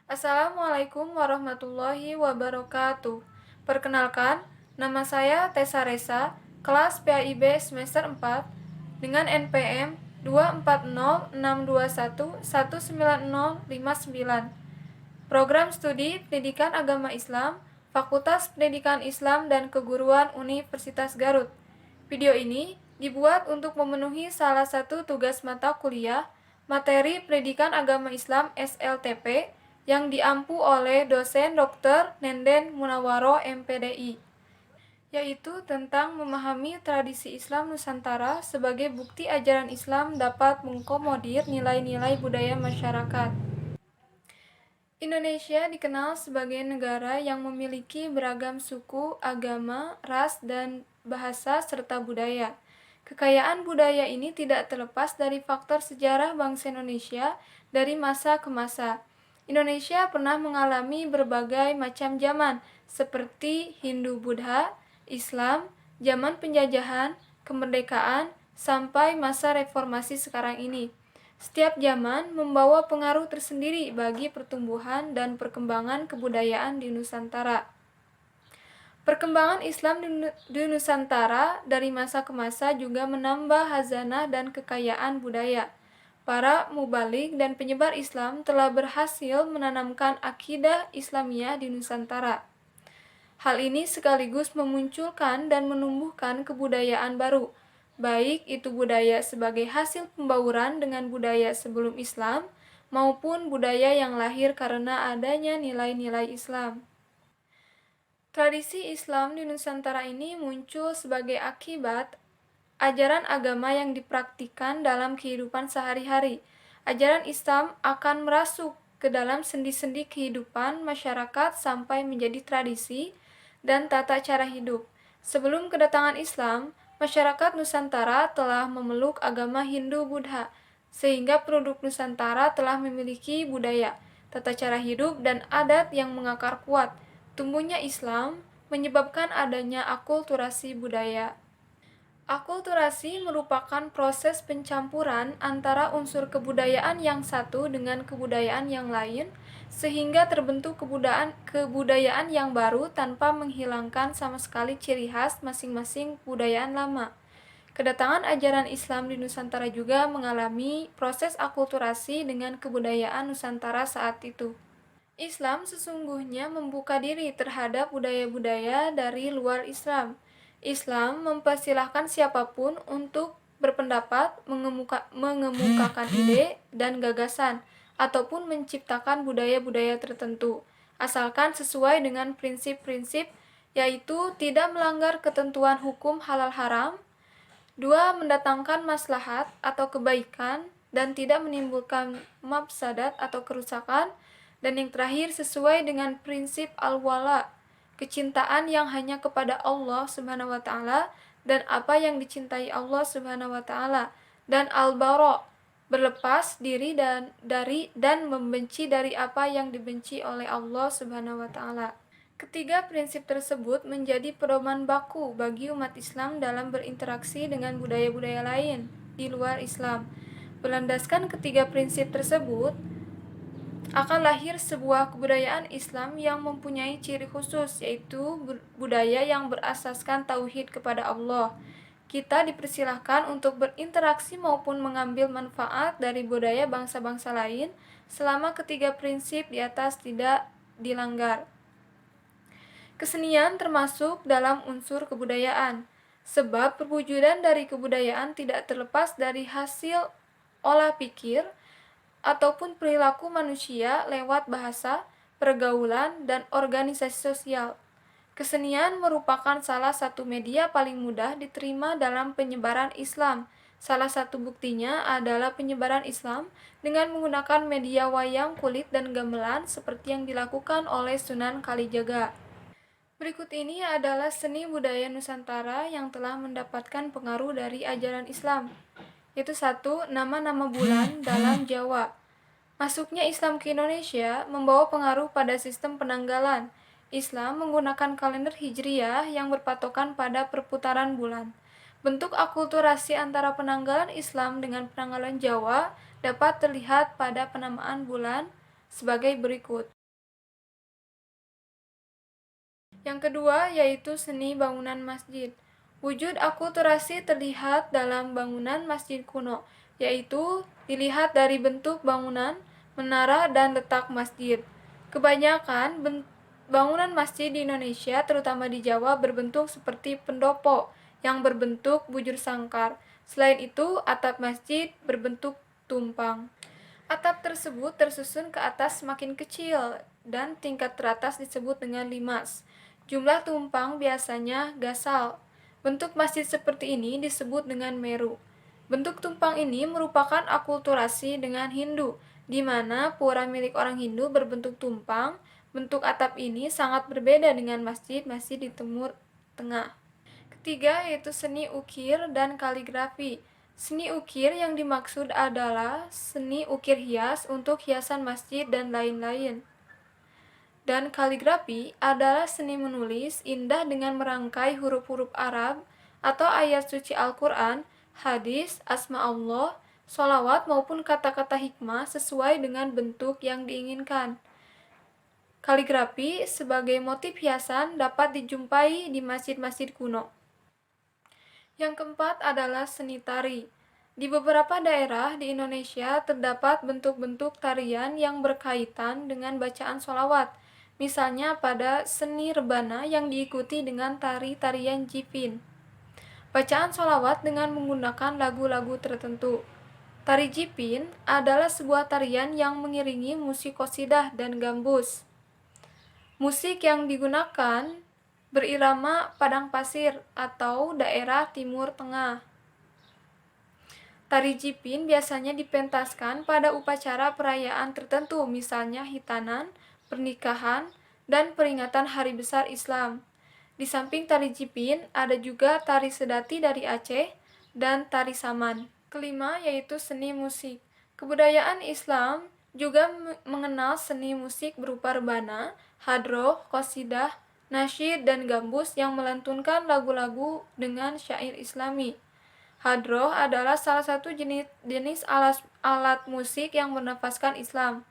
Assalamualaikum warahmatullahi wabarakatuh. Perkenalkan, nama saya Tessa Resa, kelas PAIB semester 4 dengan NPM 24062119059. Program Studi Pendidikan Agama Islam, Fakultas Pendidikan Islam dan Keguruan Universitas Garut. Video ini dibuat untuk memenuhi salah satu tugas mata kuliah materi Pendidikan Agama Islam SLTP yang diampu oleh dosen Dr. Nenden Munawaro MPDI, yaitu tentang memahami tradisi Islam Nusantara sebagai bukti ajaran Islam dapat mengakomodir nilai-nilai budaya masyarakat. Indonesia dikenal sebagai negara yang memiliki beragam suku, agama, ras, dan bahasa serta budaya. Kekayaan budaya ini tidak terlepas dari faktor sejarah bangsa Indonesia dari masa ke masa. Indonesia pernah mengalami berbagai macam zaman, seperti Hindu-Buddha, Islam, zaman penjajahan, kemerdekaan, sampai masa reformasi sekarang ini. Setiap zaman membawa pengaruh tersendiri bagi pertumbuhan dan perkembangan kebudayaan di Nusantara. Perkembangan Islam di Nusantara dari masa ke masa juga menambah khazanah dan kekayaan budaya. Para mubalik dan penyebar Islam telah berhasil menanamkan akidah Islamiyah di Nusantara. Hal ini sekaligus memunculkan dan menumbuhkan kebudayaan baru, baik itu budaya sebagai hasil pembauran dengan budaya sebelum Islam, maupun budaya yang lahir karena adanya nilai-nilai Islam. Tradisi Islam di Nusantara ini muncul sebagai akibat ajaran agama yang dipraktikkan dalam kehidupan sehari-hari. Ajaran Islam akan merasuk ke dalam sendi-sendi kehidupan masyarakat sampai menjadi tradisi dan tata cara hidup. Sebelum kedatangan Islam, masyarakat Nusantara telah memeluk agama Hindu-Buddha, sehingga produk Nusantara telah memiliki budaya, tata cara hidup, dan adat yang mengakar kuat. Tumbuhnya Islam menyebabkan adanya akulturasi budaya. Akulturasi merupakan proses pencampuran antara unsur kebudayaan yang satu dengan kebudayaan yang lain, sehingga terbentuk kebudayaan yang baru tanpa menghilangkan sama sekali ciri khas masing-masing kebudayaan lama. Kedatangan ajaran Islam di Nusantara juga mengalami proses akulturasi dengan kebudayaan Nusantara saat itu. Islam sesungguhnya membuka diri terhadap budaya-budaya dari luar Islam. Islam mempersilahkan siapapun untuk berpendapat, mengemukakan ide dan gagasan, ataupun menciptakan budaya-budaya tertentu, asalkan sesuai dengan prinsip-prinsip, yaitu tidak melanggar ketentuan hukum halal haram, 2. Mendatangkan maslahat atau kebaikan dan tidak menimbulkan mafsadat atau kerusakan, dan yang terakhir sesuai dengan prinsip al-wala, kecintaan yang hanya kepada Allah Subhanahu wa taala dan apa yang dicintai Allah Subhanahu wa taala, dan al-bara, berlepas diri dan membenci dari apa yang dibenci oleh Allah Subhanahu wa taala. Ketiga prinsip tersebut menjadi pedoman baku bagi umat Islam dalam berinteraksi dengan budaya-budaya lain di luar Islam. Berlandaskan ketiga prinsip tersebut, akan lahir sebuah kebudayaan Islam yang mempunyai ciri khusus, yaitu budaya yang berasaskan tauhid kepada Allah. Kita dipersilahkan untuk berinteraksi maupun mengambil manfaat dari budaya bangsa-bangsa lain selama ketiga prinsip di atas tidak dilanggar. Kesenian termasuk dalam unsur kebudayaan, sebab perwujudan dari kebudayaan tidak terlepas dari hasil olah pikir ataupun perilaku manusia lewat bahasa, pergaulan, dan organisasi sosial. Kesenian merupakan salah satu media paling mudah diterima dalam penyebaran Islam. Salah satu buktinya adalah penyebaran Islam dengan menggunakan media wayang kulit dan gamelan seperti yang dilakukan oleh Sunan Kalijaga. Berikut ini adalah seni budaya Nusantara yang telah mendapatkan pengaruh dari ajaran Islam, yaitu 1. Nama-nama bulan dalam Jawa. Masuknya Islam ke Indonesia membawa pengaruh pada sistem penanggalan. Islam menggunakan kalender Hijriyah yang berpatokan pada perputaran bulan. Bentuk akulturasi antara penanggalan Islam dengan penanggalan Jawa dapat terlihat pada penamaan bulan sebagai berikut. Yang kedua yaitu seni bangunan masjid. Wujud akulturasi terlihat dalam bangunan masjid kuno, yaitu dilihat dari bentuk bangunan, menara, dan letak masjid. Kebanyakan bangunan masjid di Indonesia, terutama di Jawa, berbentuk seperti pendopo yang berbentuk bujur sangkar. Selain itu, atap masjid berbentuk tumpang. Atap tersebut tersusun ke atas semakin kecil dan tingkat teratas disebut dengan limas. Jumlah tumpang biasanya gasal. Bentuk masjid seperti ini disebut dengan meru. Bentuk tumpang ini merupakan akulturasi dengan Hindu, di mana pura milik orang Hindu berbentuk tumpang. Bentuk atap ini sangat berbeda dengan masjid-masjid di Timur Tengah. Ketiga yaitu seni ukir dan kaligrafi. Seni ukir yang dimaksud adalah seni ukir hias untuk hiasan masjid dan lain-lain. Dan kaligrafi adalah seni menulis indah dengan merangkai huruf-huruf Arab atau ayat suci Al-Quran, hadis, asma Allah, sholawat maupun kata-kata hikmah sesuai dengan bentuk yang diinginkan. Kaligrafi sebagai motif hiasan dapat dijumpai di masjid-masjid kuno. Yang keempat adalah seni tari. Di beberapa daerah di Indonesia terdapat bentuk-bentuk tarian yang berkaitan dengan bacaan sholawat. Misalnya pada seni rebana yang diikuti dengan tari-tarian jipin. Bacaan sholawat dengan menggunakan lagu-lagu tertentu. Tari jipin adalah sebuah tarian yang mengiringi musik qasidah dan gambus. Musik yang digunakan berirama padang pasir atau daerah Timur Tengah. Tari jipin biasanya dipentaskan pada upacara perayaan tertentu, misalnya hitanan, pernikahan, dan peringatan hari besar Islam. Di samping tari jipin, ada juga tari sedati dari Aceh dan tari saman. Kelima yaitu seni musik. Kebudayaan Islam juga mengenal seni musik berupa rebana, hadroh, qasidah, nasyid, dan gambus yang melantunkan lagu-lagu dengan syair Islami. Hadroh adalah salah satu jenis alat musik yang bernafaskan Islam.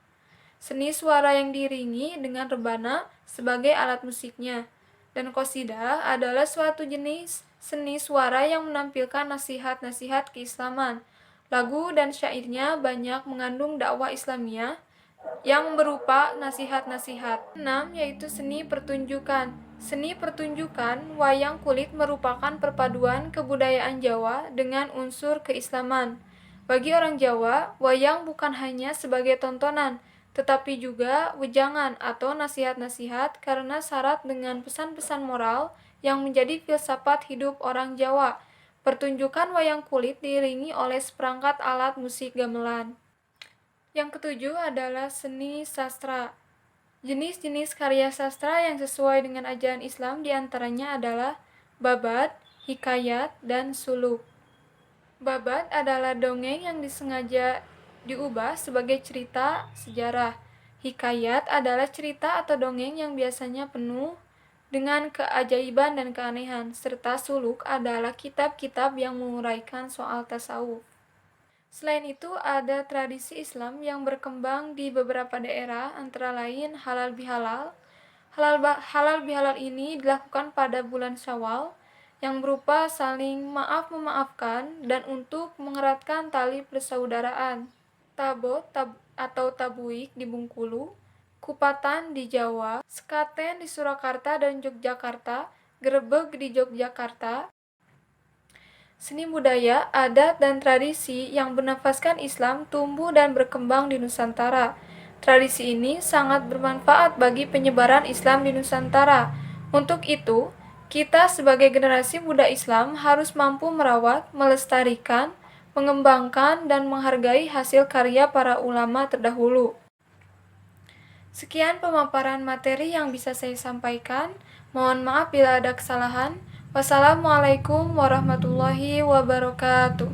Seni suara yang diiringi dengan rebana sebagai alat musiknya. Dan qasidah adalah suatu jenis seni suara yang menampilkan nasihat-nasihat keislaman. Lagu dan syairnya banyak mengandung dakwah Islamiyah yang berupa nasihat-nasihat. 6 yaitu seni pertunjukan. Seni pertunjukan wayang kulit merupakan perpaduan kebudayaan Jawa dengan unsur keislaman. Bagi orang Jawa, wayang bukan hanya sebagai tontonan, tetapi juga wejangan atau nasihat-nasihat karena syarat dengan pesan-pesan moral yang menjadi filsafat hidup orang Jawa. Pertunjukan wayang kulit diiringi oleh seperangkat alat musik gamelan. Yang ketujuh adalah seni sastra. Jenis-jenis karya sastra yang sesuai dengan ajaran Islam diantaranya adalah babat, hikayat, dan suluk. Babat adalah dongeng yang disengaja diubah sebagai cerita sejarah. Hikayat adalah cerita atau dongeng yang biasanya penuh dengan keajaiban dan keanehan, serta suluk adalah kitab-kitab yang menguraikan soal tasawuf. Selain itu, ada tradisi Islam yang berkembang di beberapa daerah, antara lain halal bihalal. Halal bihalal ini dilakukan pada bulan Syawal, yang berupa saling maaf-memaafkan dan untuk mengeratkan tali persaudaraan. Atau tabuik di Bengkulu, kupatan di Jawa, sekaten di Surakarta dan Yogyakarta, gerebeg di Yogyakarta. Seni budaya, adat, dan tradisi yang bernafaskan Islam tumbuh dan berkembang di Nusantara. Tradisi ini sangat bermanfaat bagi penyebaran Islam di Nusantara. Untuk itu, kita sebagai generasi muda Islam harus mampu merawat, melestarikan, mengembangkan, dan menghargai hasil karya para ulama terdahulu. Sekian pemaparan materi yang bisa saya sampaikan. Mohon maaf bila ada kesalahan. Wassalamualaikum warahmatullahi wabarakatuh.